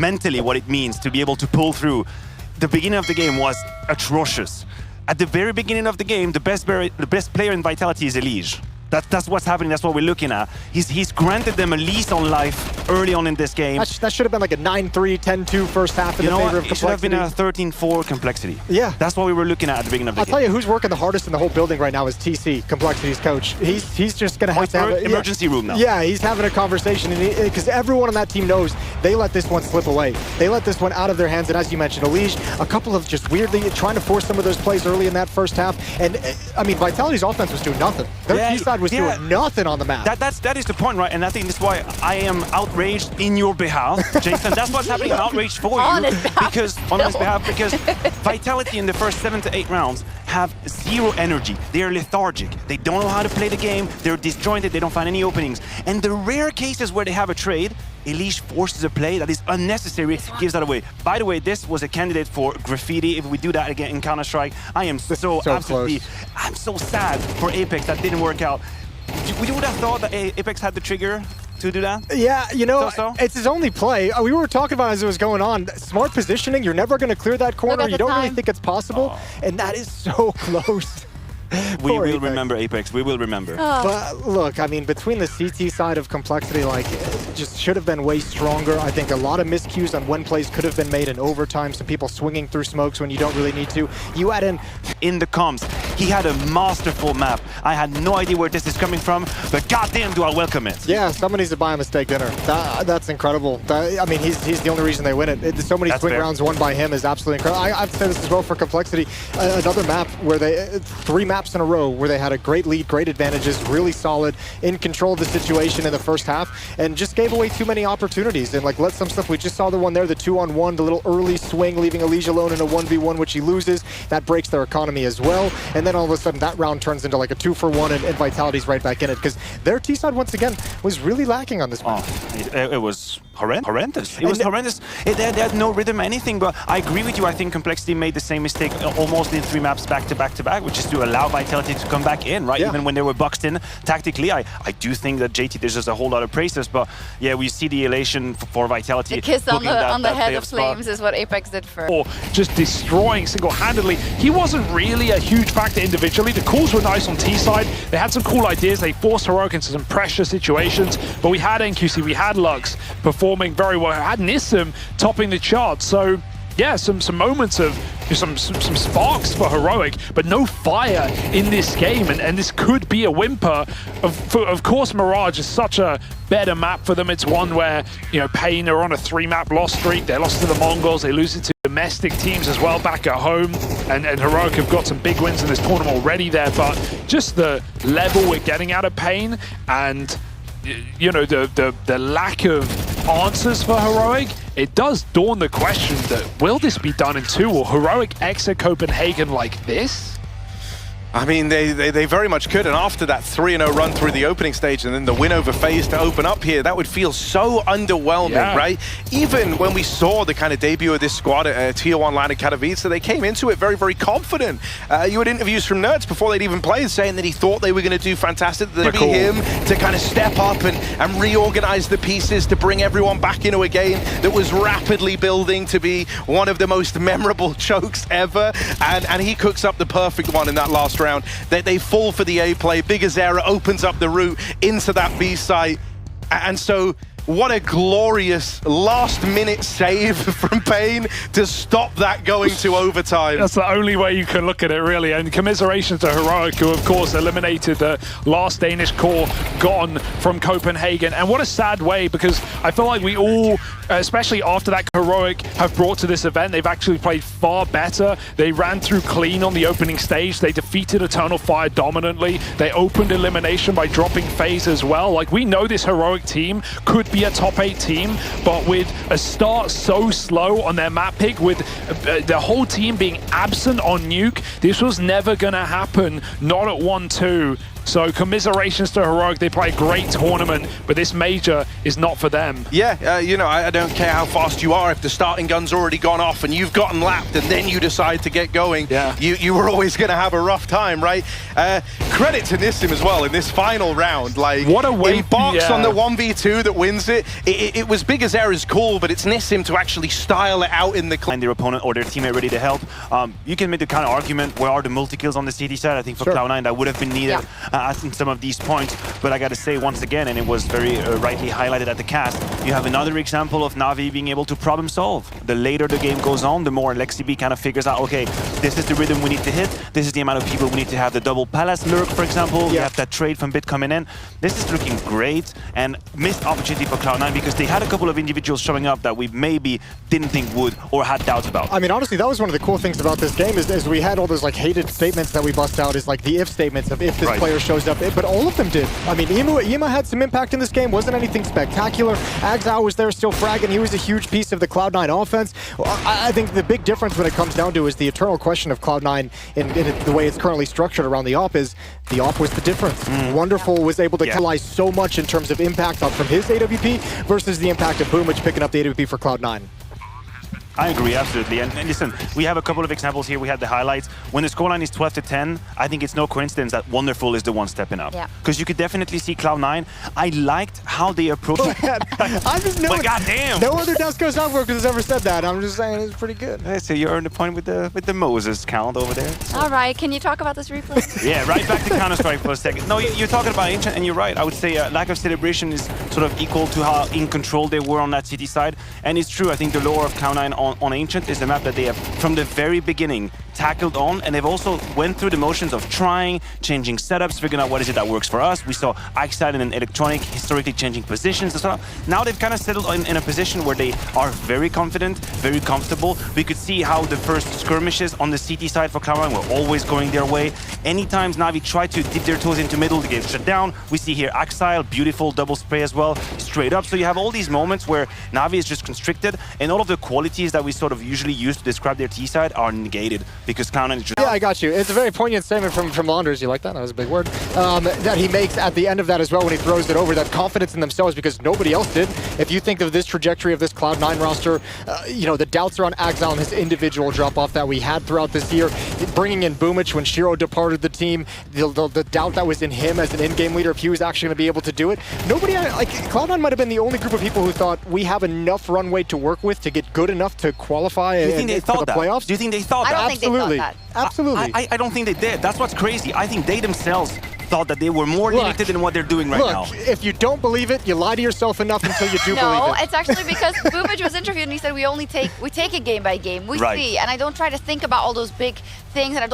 mentally what it means to be able to pull through. The beginning of the game was atrocious. At the very beginning of the game, the best player in Vitality is Elige. That's what's happening. That's what we're looking at. He's granted them a lease on life early on in this game. That should have been like a 9-3, 10-2 first half in the favor of Complexity. It should have been a 13-4 Complexity. Yeah. That's what we were looking at the beginning of the game. I'll tell you who's working the hardest in the whole building right now is TC, Complexity's coach. He's just going to have an emergency room now. Yeah, he's having a conversation because everyone on that team knows they let this one slip away. They let this one out of their hands. And as you mentioned, Elige, a couple of just weirdly trying to force some of those plays early in that first half. And I mean, Vitality's offense was doing nothing. Their T side was doing nothing on the map. That is the point, right? And I think that's why I am outraged in your behalf, Jason. That's what's happening. I'm outraged for you on his behalf because Vitality in the first 7 to 8 rounds have zero energy. They are lethargic. They don't know how to play the game. They're disjointed. They don't find any openings. And the rare cases where they have a trade, Elige forces a play that is unnecessary, gives that away. By the way, this was a candidate for graffiti. If we do that again in Counter-Strike, I am so absolutely close. I'm so sad for Apex that didn't work out. You would have thought that Apex had the trigger to do that? Yeah, you know, it's his only play. We were talking about as it was going on, smart positioning, you're never going to clear that corner. You don't really think it's possible, and that is so close. We will remember Apex. We will remember. But look, I mean, between the CT side of Complexity, like, it just should have been way stronger. I think a lot of miscues on when plays could have been made in overtime. Some people swinging through smokes when you don't really need to. You add in the comms. He had a masterful map. I had no idea where this is coming from, but goddamn, do I welcome it. Yeah, someone needs to buy him a steak dinner. That's incredible. I mean, he's the only reason they win it. So many swing rounds won by him is absolutely incredible. I've said this as well for Complexity. Another map where they 3 maps in a row where they had a great lead, great advantages, really solid, in control of the situation in the first half, and just gave away too many opportunities and like let some stuff. We just saw the one there, the 2-on-1, the little early swing, leaving Elige alone in a 1v1, which he loses. That breaks their economy as well. And then all of a sudden that round turns into like a 2-for-1 and Vitality's right back in it because their T side once again was really lacking on this one. It was horrendous. It was horrendous. They had no rhythm, anything, but I agree with you. I think Complexity made the same mistake almost in 3 maps back to back to back, which is to allow Vitality to come back in, right? Yeah. Even when they were boxed in tactically. I do think that JT deserves a whole lot of praises, but yeah, we see the elation for Vitality. The kiss on the head of Flames is what Apex did for. Or just destroying single-handedly. He wasn't really a huge factor individually. The calls were nice on T side. They had some cool ideas. They forced Heroic into some pressure situations, but we had NQC, we had Lux performing very well. I had Nissim topping the charts. So yeah, some moments of some sparks for Heroic, but no fire in this game, and this could be a whimper. Of course, Mirage is such a better map for them. It's one where, you know, Pain are on a 3-map loss streak. They lost to the Mongols. They lose it to domestic teams as well back at home, and Heroic have got some big wins in this tournament already there, but just the level we're getting out of Pain and, you know, the lack of answers for Heroic, it does dawn the question that will this be done in 2? Will Heroic exit Copenhagen like this? I mean, they very much could, and after that 3-0 run through the opening stage and then the win over FaZe to open up here, that would feel so underwhelming, right? Even when we saw the kind of debut of this squad at Tier 1 line in Katowice, they came into it very, very confident. You had interviews from Nerds before they'd even played saying that he thought they were going to do fantastic, that it'd be him to kind of step up and reorganize the pieces to bring everyone back into a game that was rapidly building to be one of the most memorable chokes ever, and he cooks up the perfect one in that last round. They fall for the A play. Vincere opens up the route into that B site, and so what a glorious last-minute save from Pain to stop that going to overtime. That's the only way you can look at it, really. And commiserations to Heroic, who, of course, eliminated the last Danish core gone from Copenhagen. And what a sad way, because I feel like we all, especially after that Heroic have brought to this event, they've actually played far better. They ran through clean on the opening stage. They defeated Eternal Fire dominantly. They opened Elimination by dropping FaZe as well. Like, we know this Heroic team could be a top 8 team, but with a start so slow on their map pick, with the whole team being absent on Nuke, this was never gonna happen, not at 1-2. So commiserations to Heroic. They play a great tournament, but this major is not for them. Yeah, you know, I don't care how fast you are. If the starting gun's already gone off and you've gotten lapped and then you decide to get going, you were always going to have a rough time, right? Credit to Nissim as well in this final round. Like, what a way! In box on the 1v2 that wins it. It was Bigazera's call, but it's Nissim to actually style it out in the and their opponent or their teammate ready to help. You can make the kind of argument, where are the multi-kills on the CT side? I think for Cloud9 that would have been needed in some of these points. But I got to say once again, and it was very rightly highlighted at the cast, you have another example of Navi being able to problem solve. The later the game goes on, the more LexiB kind of figures out, okay, this is the rhythm we need to hit, this is the amount of people we need to have. The double Palace lurk, for example, we have that trade from Bit coming in. This is looking great, and missed opportunity for Cloud9 because they had a couple of individuals showing up that we maybe didn't think would or had doubts about. I mean, honestly, that was one of the cool things about this game is we had all those like hated statements that we bust out, is like the if statements of if this player shows up, but all of them did. I mean, Yima had some impact in this game, wasn't anything spectacular. Agzao was there still fragging, he was a huge piece of the Cloud9 offense. I think the big difference when it comes down to is the eternal question of Cloud9 in the way it's currently structured around the op is the op was the difference. Wonderful was able to utilize so much in terms of impact from his AWP versus the impact of Boomich picking up the AWP for Cloud9. I agree, absolutely. And listen, we have a couple of examples here. We had the highlights. When the scoreline is 12-10, I think it's no coincidence that Wonderful is the one stepping up. Because you could definitely see Cloud9. I liked how they approached it. But goddamn! No other Desco software has ever said that. I'm just saying it's pretty good. Hey, so you earned a point with the Moses count over there. So. All right, can you talk about this replay? Yeah, right back to Counter-Strike for a second. No, you're talking about Ancient, and you're right. I would say lack of celebration is sort of equal to how in control they were on that city side. And it's true, I think the lore of Cloud9 on Ancient is the map that they have, from the very beginning, tackled on, and they've also went through the motions of trying, changing setups, figuring out what is it that works for us. We saw Axide and Electronic historically changing positions as well. Now they've kind of settled in a position where they are very confident, very comfortable. We could see how the first skirmishes on the CT side for Cloud9 were always going their way. Anytime Navi tried to dip their toes into middle, they get shut down. We see here Axile, beautiful double spray as well, straight up. So you have all these moments where Navi is just constricted, and all of the qualities that we sort of usually use to describe their T side are negated because Cloud9 is just... Yeah, I got you. It's a very poignant statement from Launders. You like that? That was a big word. That he makes at the end of that as well when he throws it over, that confidence in themselves because nobody else did. If you think of this trajectory of this Cloud9 roster, you know, the doubts are on Axile and his individual drop-off that we had throughout this year. Bringing in Boomich when Shiro departed the team, the doubt that was in him as an in-game leader, if he was actually going to be able to do it. Nobody, like, Cloud9 might have been the only group of people who thought we have enough runway to work with to get good enough to qualify. Do you think they thought that? Playoffs? Do you think they thought that? I don't think they thought that. Absolutely. I don't think they did. That's what's crazy. I think they themselves thought that they were more limited than what they're doing right now. If you don't believe it, you lie to yourself enough until you do believe it. No, it's actually because Boomich was interviewed and he said we take it game by game. We see, and I don't try to think about all those big things, and I don't